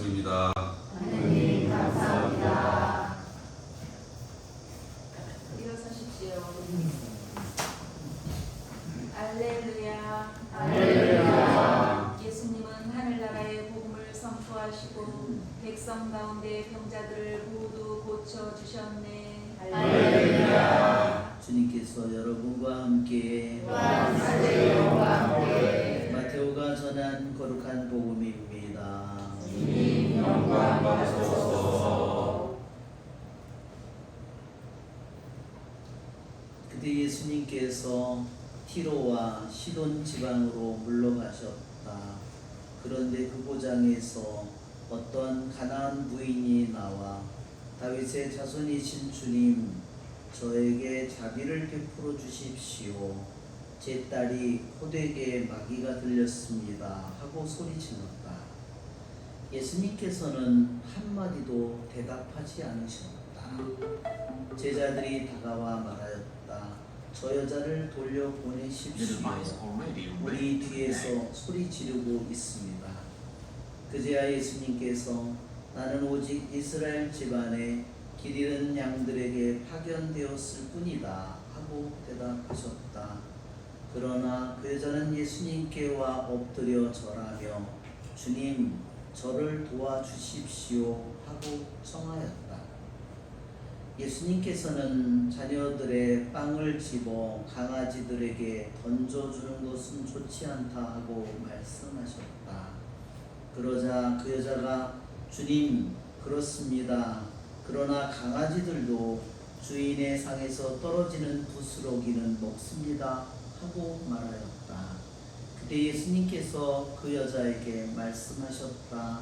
말씀입니다. 하나님 감사합니다. 일어서십시오. 알렐루야. 할렐루야. 예수님은 하늘나라의 복음을 선포하시고 백성 가운데 병자들을 모두 고쳐 주셨네. 할렐루야. 주님께서 여러분과 함께 또한 사제와 함께 마테오가 전한 거룩한 복음입니다. 주님 영광 받으소서. 그때 예수님께서 티로와 시돈 지방으로 물러가셨다. 그런데 그 고장에서 어떠한 가나안 부인이 나와 다윗의 자손이신 주님, 저에게 자비를 베풀어 주십시오. 제 딸이 호되게 마귀가 들렸습니다 하고 소리질렀다. 예수님께서는 한마디도 대답하지 않으셨다. 제자들이 다가와 말하였다. 저 여자를 돌려보내십시오. 우리 뒤에서 소리 지르고 있습니다. 그제야 예수님께서 나는 오직 이스라엘 집안에 길 잃은 양들에게 파견되었을 뿐이다 하고 대답하셨다. 그러나 그 여자는 예수님께 와 엎드려 절하며 주님, 저를 도와주십시오 하고 청하였다. 예수님께서는 자녀들의 빵을 집어 강아지들에게 던져주는 것은 좋지 않다 하고 말씀하셨다. 그러자 그 여자가 주님, 그렇습니다. 그러나 강아지들도 주인의 상에서 떨어지는 부스러기는 먹습니다 하고 말하였다. 그때 예수님께서 그 여자에게 말씀하셨다.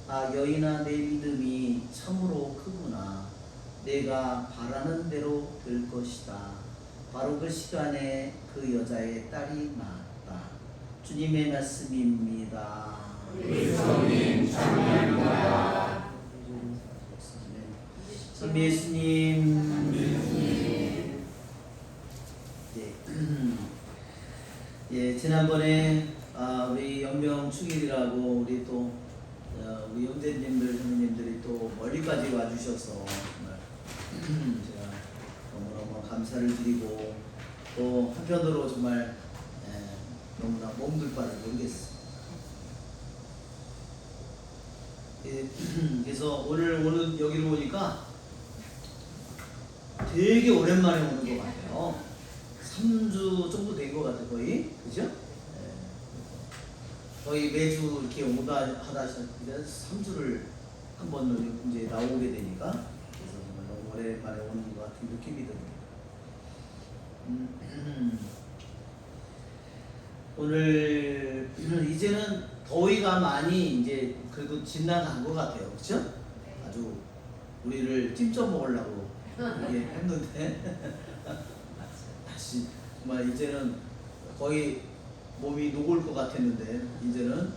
아, 여인아, 내 믿음이 참으로 크구나. 내가 바라는 대로 될 것이다. 바로 그 시간에 그 여자의 딸이 낳았다. 주님의 말씀입니다. 우리 주님 찬양합니다. 선배 예수님. 예, 지난번에 우리 연명 축일이라고 우리 또 우리 형제님들, 형님들이 또 멀리까지 와주셔서 정말 제가 너무너무 감사를 드리고 또 한편으로 정말 너무나 몸둘 바를 모르겠습니다. 예, 그래서 오늘 여기로 오니까 되게 오랜만에 오는 것 같아요. 3주 정도 된 것 같아요, 거의. 그죠? 네. 거의 매주 이렇게 하다 3주를 한 번 이제 나오게 되니까, 그래서 정말 너무 오랜만에 오는 것 같은 느낌이 듭니다. 오늘 이제는 더위가 많이 이제 그래도 지나간 것 같아요. 그죠? 아주 우리를 찜쪄 먹으려고 이게 했는데 다시 정말 이제는 거의 몸이 녹을 것 같았는데 이제는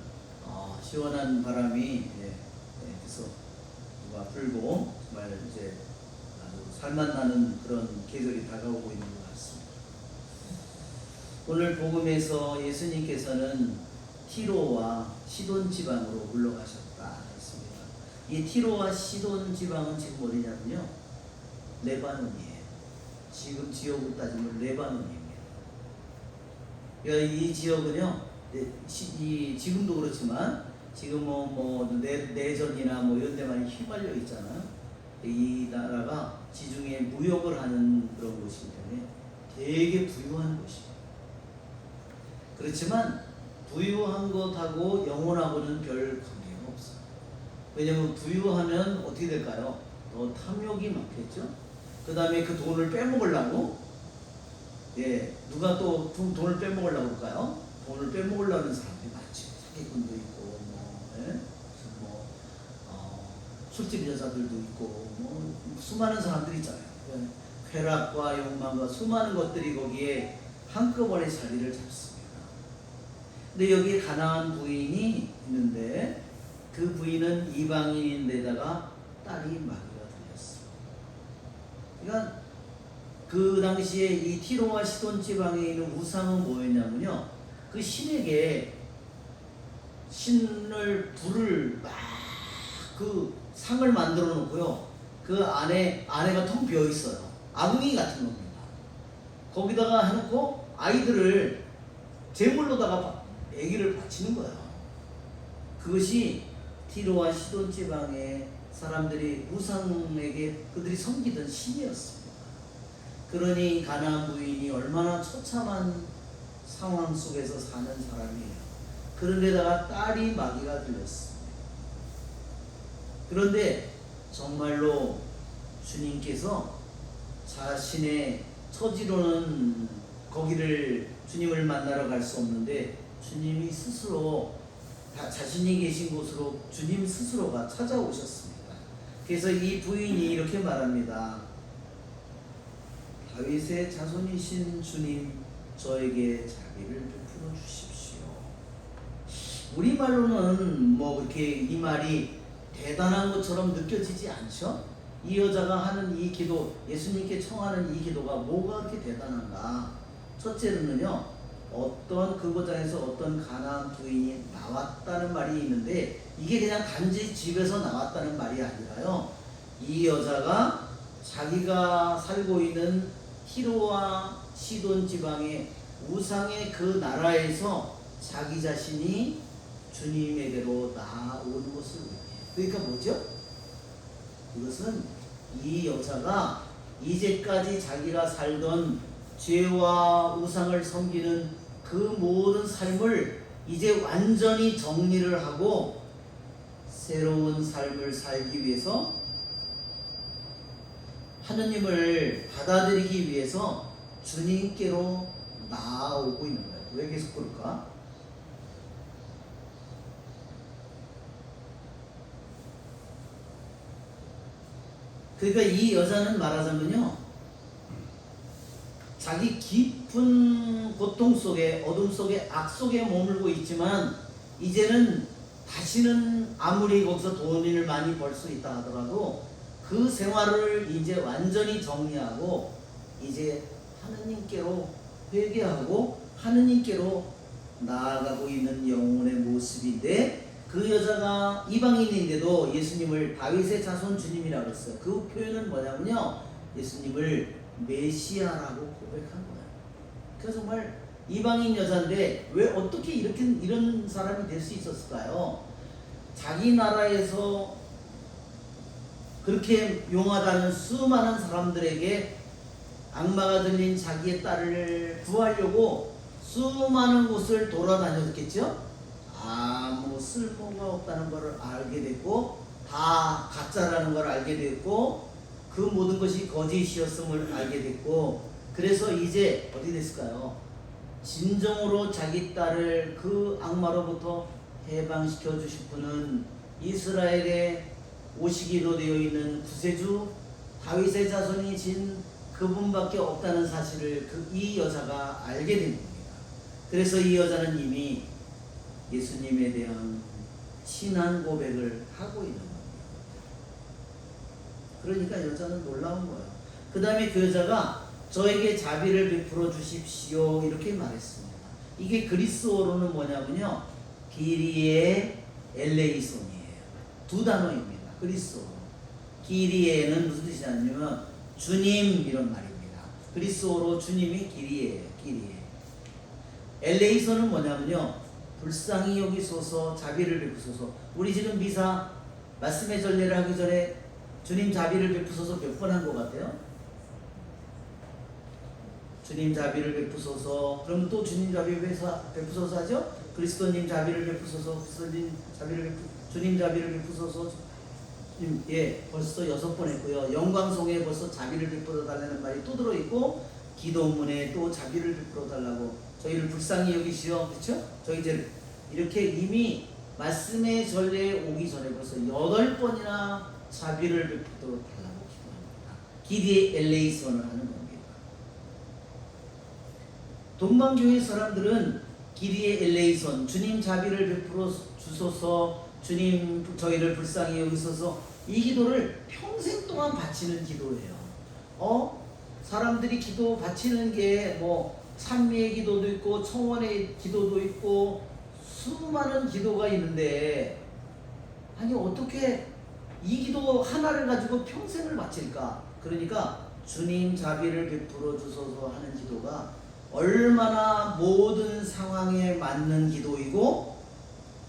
시원한 바람이 그래서 누가 불고 정말 이제 아주 살맛 나는 그런 계절이 다가오고 있는 것 같습니다. 오늘 복음에서 예수님께서는 티로와 시돈 지방으로 물러가셨다 했습니다. 이 티로와 시돈 지방은 지금 어디냐면요, 레바논이에요. 지금 지역으로 따지면 레바논입니다. 이 지역은요, 지금도 그렇지만 지금 내전이나 이런 데만 휘말려 있잖아요. 이 나라가 지중해 무역을 하는 그런 곳이기 때문에 되게 부유한 곳이에요. 그렇지만 부유한 것하고 영혼하고는 별 관계가 없어요. 왜냐하면 부유하면 어떻게 될까요? 더 탐욕이 많겠죠. 그 다음에 그 돈을 빼먹으려고, 누가 또 돈을 빼먹으려고 할까요? 돈을 빼먹으려는 사람들이 많죠. 사기꾼도 있고, 술집 여자들도 있고, 수많은 사람들이 있잖아요. 쾌락과 욕망과 수많은 것들이 거기에 한꺼번에 자리를 잡습니다. 근데 여기 가나안 부인이 있는데 그 부인은 이방인인데다가 딸이 마귀가 들렸어. 그러니까 그 당시에 이 티로와 시돈 지방에 있는 우상은 뭐였냐면요, 그 신에게 신을 불을 막 그 상을 만들어 놓고요. 그 안에가 텅 비어 있어요. 아궁이 같은 겁니다. 거기다가 해놓고 아이들을 제물로다가 아기를 바치는 거야. 그것이 티로와 시돈 지방의 사람들이 우상에게 그들이 섬기던 신이었습니다. 그러니 가나안 부인이 얼마나 처참한 상황 속에서 사는 사람이에요. 그런데다가 딸이 마귀가 들렸습니다. 그런데 정말로 주님께서 자신의 처지로는 거기를 주님을 만나러 갈 수 없는데 주님이 스스로 자신이 계신 곳으로 주님 스스로가 찾아오셨습니다. 그래서 이 부인이 이렇게 말합니다. 다윗의 자손이신 주님, 저에게 자비를 베풀어 주십시오. 우리말로는 뭐 그렇게 이 말이 대단한 것처럼 느껴지지 않죠? 이 여자가 하는 이 기도, 예수님께 청하는 이 기도가 뭐가 그렇게 대단한가? 첫째로는요, 어떤 그고장에서 어떤 가나안 부인이 나왔다는 말이 있는데 이게 그냥 단지 집에서 나왔다는 말이 아니라요, 이 여자가 자기가 살고 있는 티로와 시돈 지방의 우상의 그 나라에서 자기 자신이 주님에게로 나오는 것을 의미해요. 그러니까 뭐죠? 이것은 이 여자가 이제까지 자기가 살던 죄와 우상을 섬기는 그 모든 삶을 이제 완전히 정리를 하고 새로운 삶을 살기 위해서 하느님을 받아들이기 위해서 주님께로 나아오고 있는 거예요. 왜 계속 그럴까? 그러니까 이 여자는 말하자면요, 자기 깊은 고통 속에, 어둠 속에, 악 속에 머물고 있지만 이제는 다시는 아무리 거기서 돈을 많이 벌 수 있다 하더라도 그 생활을 이제 완전히 정리하고 이제 하느님께로 회개하고 하느님께로 나아가고 있는 영혼의 모습인데, 그 여자가 이방인인데도 예수님을 다윗의 자손 주님이라고 했어요. 그 표현은 뭐냐면요, 예수님을 메시아라고 고백한 거예요. 그래서 정말 이방인 여자인데 왜 어떻게 이런 사람이 될 수 있었을까요? 자기 나라에서 그렇게 용하다는 수많은 사람들에게 악마가 들린 자기의 딸을 구하려고 수많은 곳을 돌아다녔겠죠? 아무 쓸모가 없다는 것을 알게 됐고, 다 가짜라는 걸 알게 됐고, 그 모든 것이 거짓이었음을 알게 됐고, 그래서 이제 어디 됐을까요? 진정으로 자기 딸을 그 악마로부터 해방시켜 주실 분은 이스라엘에 오시기로 되어 있는 구세주 다윗의 자손이 진 그분밖에 없다는 사실을 이 여자가 알게 된 겁니다. 그래서 이 여자는 이미 예수님에 대한 신앙 고백을 하고 있는 겁니다. 그러니까 여자는 놀라운 거예요. 그 다음에 그 여자가 저에게 자비를 베풀어 주십시오 이렇게 말했습니다. 이게 그리스어로는 뭐냐면요, 기리에 엘레이손이에요. 두 단어입니다. 그리스어로. 기리에는 무슨 뜻이냐면 주님 이런 말입니다. 그리스어로 주님이 기리에예요. 기리에. 엘레이손은 뭐냐면요, 불쌍히 여기소서, 자비를 베푸소서. 우리 지금 미사 말씀의 전례를 하기 전에 주님 자비를 베푸소서 몇 번 한 것 같아요? 주님 자비를 베푸소서. 그럼 또 주님 자비를 베푸소서 하죠? 그리스도님 자비를 베푸소서. 그리스도님 자비를 주님 자비를 베푸소서. 예, 벌써 6번 했고요. 영광송에 벌써 자비를 베풀어 달라는 말이 또 들어있고, 기도문에 또 자비를 베풀어 달라고, 저희를 불쌍히 여기시오, 그렇죠? 저희 이제 이렇게 이미 말씀의 전례에 오기 전에 벌써 8번이나 자비를 베푸도록 달라고 기도합니다. 기디 엘레이선을 하는 겁니다. 동방교회 사람들은 기디의 엘레이선, 주님 자비를 베풀어 주소서, 주님 저희를 불쌍히 여기소서, 이 기도를 평생 동안 바치는 기도예요. 사람들이 기도 바치는 게 뭐 찬미의 기도도 있고 청원의 기도도 있고 수많은 기도가 있는데, 아니 어떻게 이 기도 하나를 가지고 평생을 바칠까? 그러니까 주님 자비를 베풀어 주소서 하는 기도가 얼마나 모든 상황에 맞는 기도이고,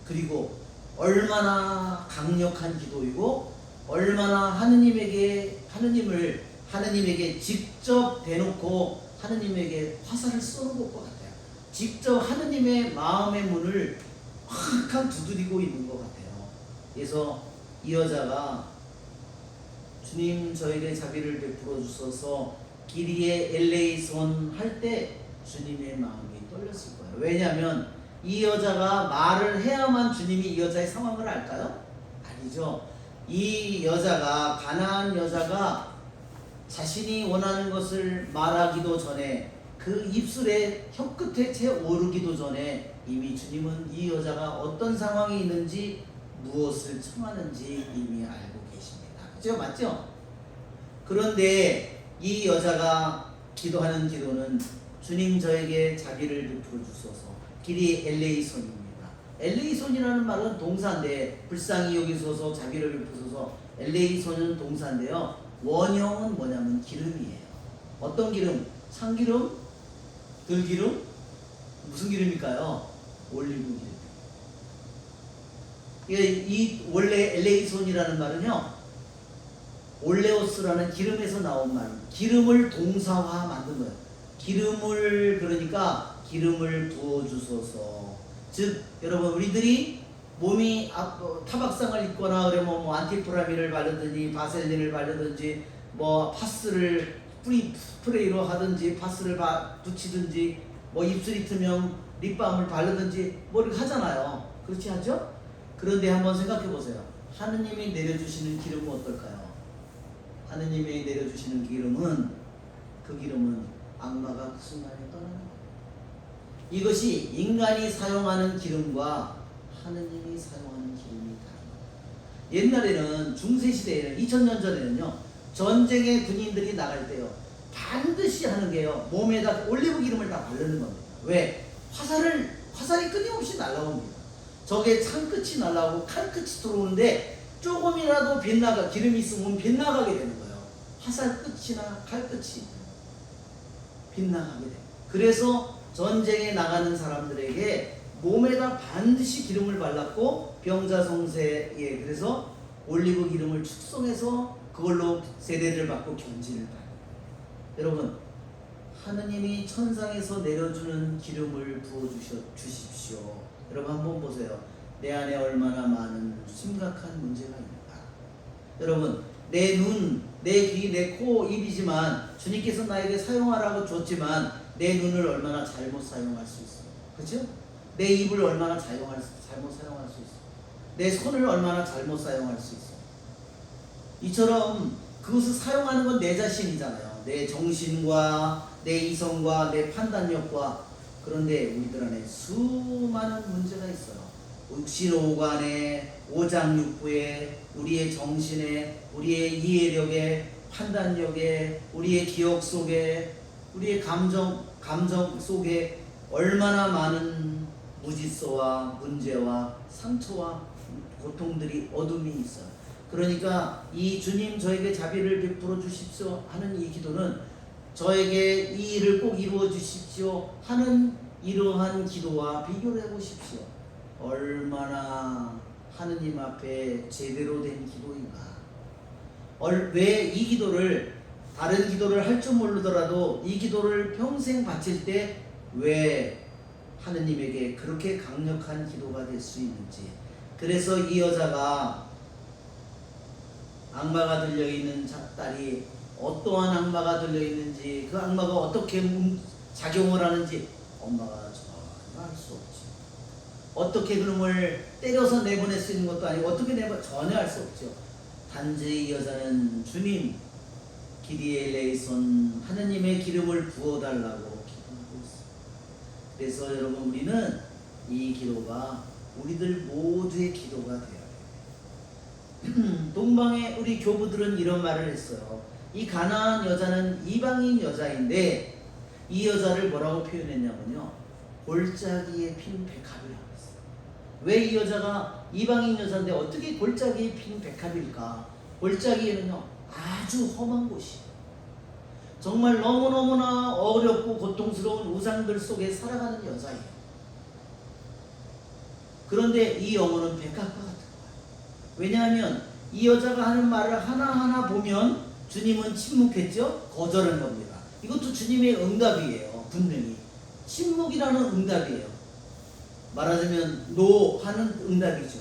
그리고 얼마나 강력한 기도이고, 얼마나 하느님에게 직접 대놓고 하느님에게 화살을 쏘는 것과 같아요. 직접 하느님의 마음의 문을 확 두드리고 있는 것 같아요. 그래서 이 여자가 주님 저에게 자비를 베풀어 주소서 기리에 엘레이손 할 때 주님의 마음이 떨렸을 거예요. 왜냐하면 이 여자가 말을 해야만 주님이 이 여자의 상황을 알까요? 아니죠. 이 여자가, 가나안 여자가 자신이 원하는 것을 말하기도 전에, 그 입술에 혀끝에 채 오르기도 전에 이미 주님은 이 여자가 어떤 상황이 있는지, 무엇을 청하는지 이미 알고 계십니다. 그죠? 맞죠? 그런데 이 여자가 기도하는 기도는 주님 저에게 자비를 베풀어 주소서, 길이 엘레이손입니다. 엘레이손이라는 말은 동사인데, 불쌍히 여기소서, 자비를 베푸소서, 엘레이손은 동사인데요, 원형은 뭐냐면 기름이에요. 어떤 기름? 참기름? 들기름? 무슨 기름일까요? 올리브 기름. 이 원래 엘레이손이라는 말은요, 올레오스라는 기름에서 나온 말, 기름을 동사화 만든 거예요. 기름을, 그러니까 기름을 부어주소서. 즉 여러분, 우리들이 몸이 타박상을 입거나 그러면 뭐 안티프라민을 바르든지 바셀린을 바르든지 뭐 파스를 스프레이로 하든지 파스를 붙이든지 뭐 입술이 트면 립밤을 바르든지 뭐를 하잖아요. 그렇지 않죠? 그런데 한번 생각해 보세요. 하느님이 내려주시는 기름은 어떨까요? 하느님이 내려주시는 기름은, 그 기름은 악마가 그 순간에 떠나는 거예요. 이것이 인간이 사용하는 기름과 하느님이 사용하는 기름이 다른 거예요. 옛날에는, 중세시대에는, 2000년 전에는요, 전쟁에 군인들이 나갈 때요, 반드시 하는 게요, 몸에다 올리브 기름을 다 바르는 겁니다. 왜? 화살이 끊임없이 날아옵니다. 적의 창끝이 날아오고 칼끝이 들어오는데 조금이라도 기름이 있으면 빗나가게 되는 거예요. 화살 끝이나 칼 끝이 빗나가게 돼요. 그래서 전쟁에 나가는 사람들에게 몸에다 반드시 기름을 발랐고, 병자성세에 그래서 올리브 기름을 축성해서 그걸로 세례를 받고 견지를 받아요. 여러분, 하느님이 천상에서 내려주는 기름을 부어주십시오. 여러분 한번 보세요. 내 안에 얼마나 많은 심각한 문제가 있는가. 여러분, 내 눈, 내 귀, 내 코, 입이지만 주님께서 나에게 사용하라고 줬지만 내 눈을 얼마나 잘못 사용할 수 있어. 그렇죠? 내 입을 얼마나 잘못 사용할 수 있어. 내 손을 얼마나 잘못 사용할 수 있어. 이처럼 그것을 사용하는 건 내 자신이잖아요. 내 정신과 내 이성과 내 판단력과. 그런데 우리들 안에 수많은 문제가 있어요. 육신오관에, 오장육부에, 우리의 정신에, 우리의 이해력에, 판단력에, 우리의 기억 속에, 우리의 감정 속에 얼마나 많은 무질서와 문제와 상처와 고통들이, 어둠이 있어요. 그러니까 이 주님 저에게 자비를 베풀어 주십시오 하는 이 기도는, 저에게 이 일을 꼭 이루어 주십시오 하는 이러한 기도와 비교를 해보십시오. 얼마나 하느님 앞에 제대로 된 기도인가. 왜 이 기도를, 다른 기도를 할 줄 모르더라도 이 기도를 평생 바칠 때 왜 하느님에게 그렇게 강력한 기도가 될 수 있는지. 그래서 이 여자가, 악마가 들려있는 딸이 어떠한 악마가 들려있는지, 그 악마가 어떻게 작용을 하는지 엄마가 전혀 알 수 없죠. 어떻게 그놈을 때려서 내보낼 수 있는 것도 아니고 어떻게 전혀 알 수 없죠. 단지 이 여자는 주님, 기리엘레이손, 하느님의 기름을 부어달라고 기도하고 있습니다. 그래서 여러분, 우리는 이 기도가 우리들 모두의 기도가 되어야 돼요. 동방의 우리 교부들은 이런 말을 했어요. 이 가나안 여자는 이방인 여자인데 이 여자를 뭐라고 표현했냐면요, 골짜기에 핀 백합이라고 했어요. 왜 이 여자가 이방인 여자인데 어떻게 골짜기에 핀 백합일까? 골짜기에는요 아주 험한 곳이에요. 정말 너무너무나 어렵고 고통스러운 우상들 속에 살아가는 여자예요. 그런데 이 영혼은 백합과 같은 거예요. 왜냐하면 이 여자가 하는 말을 하나하나 보면 주님은 침묵했죠? 거절한 겁니다. 이것도 주님의 응답이에요. 분명히 침묵이라는 응답이에요. 말하자면 노 하는 응답이죠.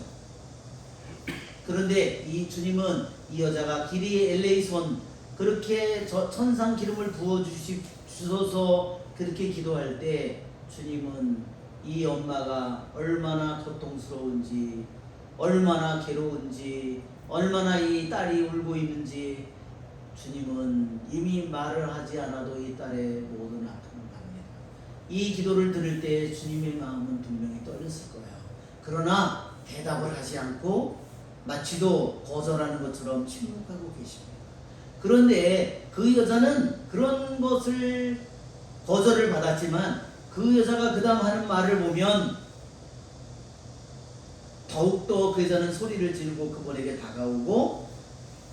그런데 이 주님은 이 여자가 기리의 엘레이손 그렇게 천상 기름을 부어주소서 그렇게 기도할 때 주님은 이 엄마가 얼마나 고통스러운지 얼마나 괴로운지 얼마나 이 딸이 울고 있는지 주님은 이미 말을 하지 않아도 이 딸의 모든 아픔을 압니다. 이 기도를 들을 때 주님의 마음은 분명히 떨렸을 거예요. 그러나 대답을 하지 않고 마치도 거절하는 것처럼 침묵하고 계십니다. 그런데 그 여자는 그런 것을 거절을 받았지만 그 여자가 그 다음 하는 말을 보면 더욱더 그 여자는 소리를 지르고 그분에게 다가오고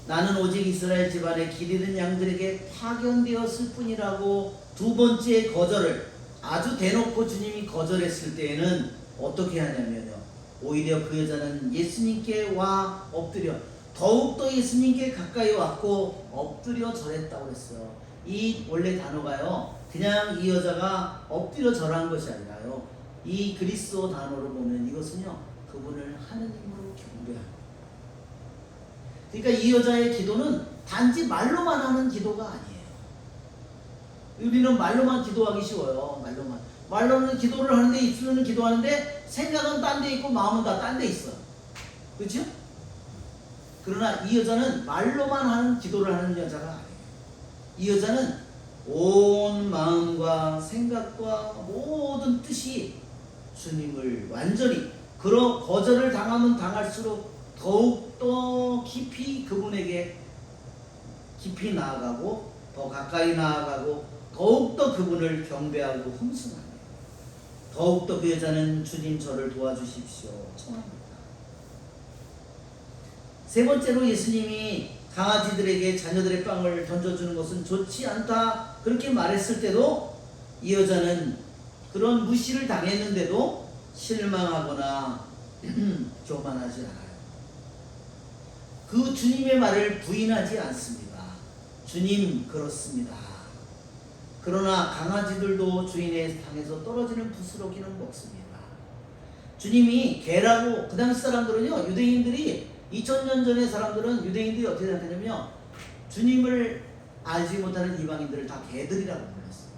나는 오직 이스라엘 집안의 길 잃은 양들에게 파견되었을 뿐이라고 두 번째 거절을 아주 대놓고 주님이 거절했을 때에는 어떻게 하냐면요. 오히려 그 여자는 예수님께 와 엎드려 더욱더 예수님께 가까이 왔고 엎드려 절했다고 했어요. 이 원래 단어가요. 그냥 이 여자가 엎드려 절한 것이 아니라요. 이 그리스어 단어로 보면 이것은요. 그분을 하느님으로 경배합니다. 그러니까 이 여자의 기도는 단지 말로만 하는 기도가 아니에요. 우리는 말로만 기도하기 쉬워요. 말로는 기도를 하는데 입술로는 기도하는데 생각은 딴 데 있고 마음은 다 딴 데 있어. 그렇죠? 그러나 이 여자는 말로만 하는 기도를 하는 여자가 아니에요. 이 여자는 온 마음과 생각과 모든 뜻이 주님을 완전히 그런 거절을 당하면 당할수록 더욱더 깊이 그분에게 깊이 나아가고 더 가까이 나아가고 더욱더 그분을 경배하고 흠숭합니다. 더욱더 그 여자는 주님 저를 도와주십시오 청합니다. 세 번째로 예수님이 강아지들에게 자녀들의 빵을 던져주는 것은 좋지 않다 그렇게 말했을 때도 이 여자는 그런 무시를 당했는데도 실망하거나 교만하지 않아요. 그 주님의 말을 부인하지 않습니다. 주님 그렇습니다. 그러나 강아지들도 주인의 당에서 떨어지는 부스러기는 먹습니다. 주님이 개라고 그 당시 사람들은요 유대인들이 2000년 전의 사람들은 유대인들이 어떻게 생각했냐면 주님을 알지 못하는 이방인들을 다 개들이라고 불렀어요.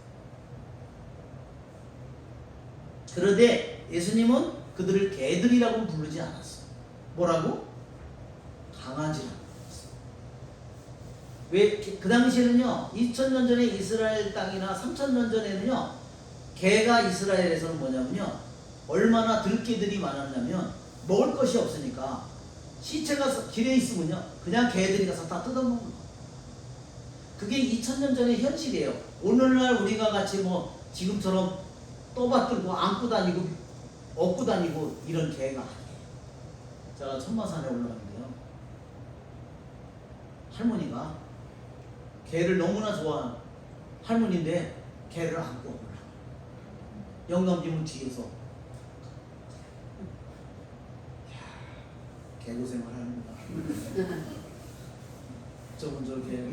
그런데 예수님은 그들을 개들이라고 부르지 않았어요. 뭐라고? 강아지라고 불렀어요. 왜? 그 당시에는요 2000년 전에 이스라엘 땅이나 3000년 전에는요 개가 이스라엘에서는 뭐냐면요 얼마나 들개들이 많았냐면 먹을 것이 없으니까 시체가 길에 있으면요 그냥 개들이 가서 다 뜯어먹는 거예요. 그게 2000년 전의 현실이에요. 오늘날 우리가 같이 뭐 지금처럼 떠받들고 안고 다니고 업고 다니고 이런 개가 아니에요. 제가 천마산에 올라갔는데요 할머니가 개를 너무나 좋아하는 할머니인데 개를 안고 올라가요. 영감님은 뒤에서 개고생을 하는구나. 저분 저렇게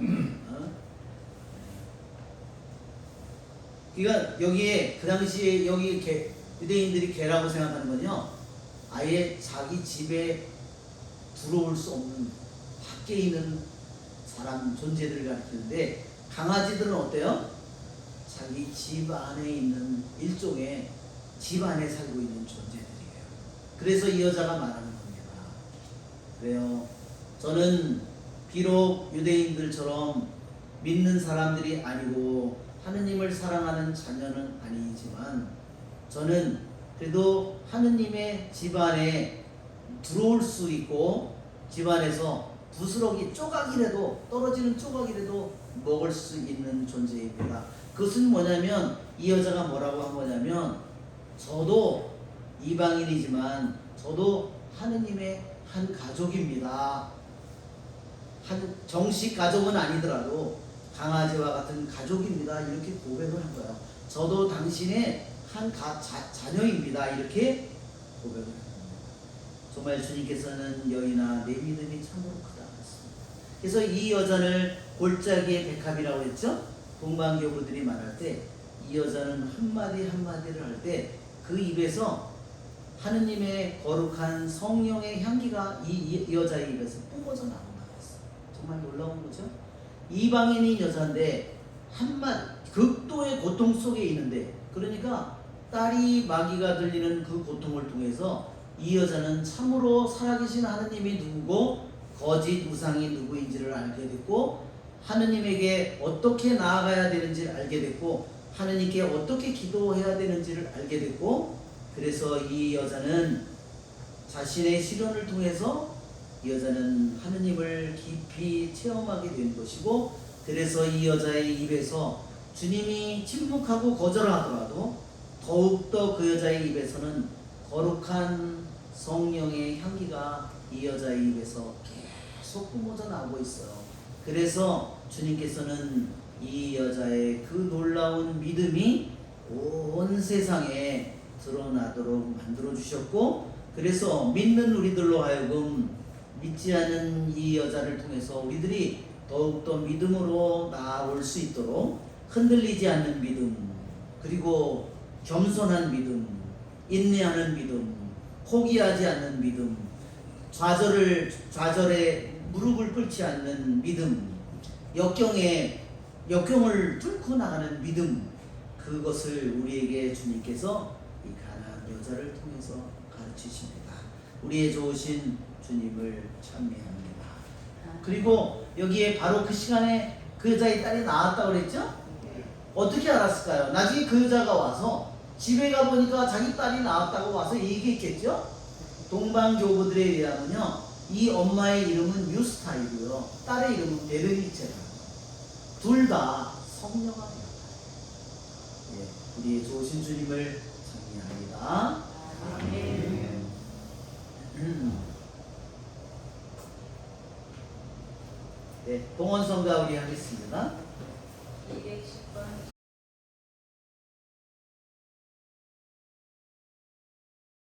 그러니까 여기에 그 당시에 여기 유대인들이 개라고 생각하는 건요 아예 자기 집에 들어올 수 없는 밖에 있는 사람 존재들을 가리키는데 강아지들은 어때요? 자기 집 안에 있는 일종의 집 안에 살고 있는 존재들이에요. 그래서 이 여자가 말하는 겁니다. 그래요. 저는 비록 유대인들처럼 믿는 사람들이 아니고 하느님을 사랑하는 자녀는 아니지만 저는 그래도 하느님의 집안에 들어올 수 있고 집안에서 부스러기 조각이라도 떨어지는 조각이라도 먹을 수 있는 존재입니다. 그것은 뭐냐면 이 여자가 뭐라고 한 거냐면 저도 이방인이지만 저도 하느님의 한 가족입니다. 한 정식 가족은 아니더라도 강아지와 같은 가족입니다. 이렇게 고백을 한 거예요. 저도 당신의 한 자녀입니다. 이렇게 고백을 한 겁니다. 정말 주님께서는 여인아 내 믿음이 참으로 크다 했습니다. 그래서 이 여자를 골짜기의 백합이라고 했죠. 동방교부들이 말할 때 이 여자는 한마디 한마디를 할 때 그 입에서 하느님의 거룩한 성령의 향기가 이 여자의 입에서 뿜어져 나온다고 했어요. 정말 놀라운 거죠. 이방인인 여자인데 극도의 고통 속에 있는데, 그러니까 딸이 마귀가 들리는 그 고통을 통해서 이 여자는 참으로 살아계신 하느님이 누구고 거짓 우상이 누구인지를 알게 됐고, 하느님에게 어떻게 나아가야 되는지를 알게 됐고, 하느님께 어떻게 기도해야 되는지를 알게 됐고, 그래서 이 여자는 자신의 시련을 통해서 이 여자는 하느님을 깊이 체험하게 된 것이고, 그래서 이 여자의 입에서 주님이 침묵하고 거절하더라도 더욱더 그 여자의 입에서는 거룩한 성령의 향기가 이 여자의 입에서 계속 뿜어져 나오고 있어요. 그래서 주님께서는 이 여자의 그 놀라운 믿음이 온 세상에 드러나도록 만들어 주셨고, 그래서 믿는 우리들로 하여금 믿지 않은 이 여자를 통해서 우리들이 더욱더 믿음으로 나아올 수 있도록 흔들리지 않는 믿음, 그리고 겸손한 믿음, 인내하는 믿음, 포기하지 않는 믿음, 좌절에 무릎을 꿇지 않는 믿음, 역경을 뚫고 나가는 믿음, 그것을 우리에게 주님께서 이 가나안 여자를 통해서 가르치십니다. 우리의 좋으신 주님을 찬미합니다. 그리고 여기에 바로 그 시간에 그 여자의 딸이 나왔다고 그랬죠? 어떻게 알았을까요? 나중에 그 여자가 와서 집에 가보니까 자기 딸이 나왔다고 와서 얘기했겠죠? 동방교부들에 의하면요, 이 엄마의 이름은 유스타이고요, 딸의 이름은 베르니체다. 둘 다 성령합니다. 예, 우리의 좋으신 주님을 찬미합니다. 아멘. 네, 봉헌성가 우리 하겠습니다. 210번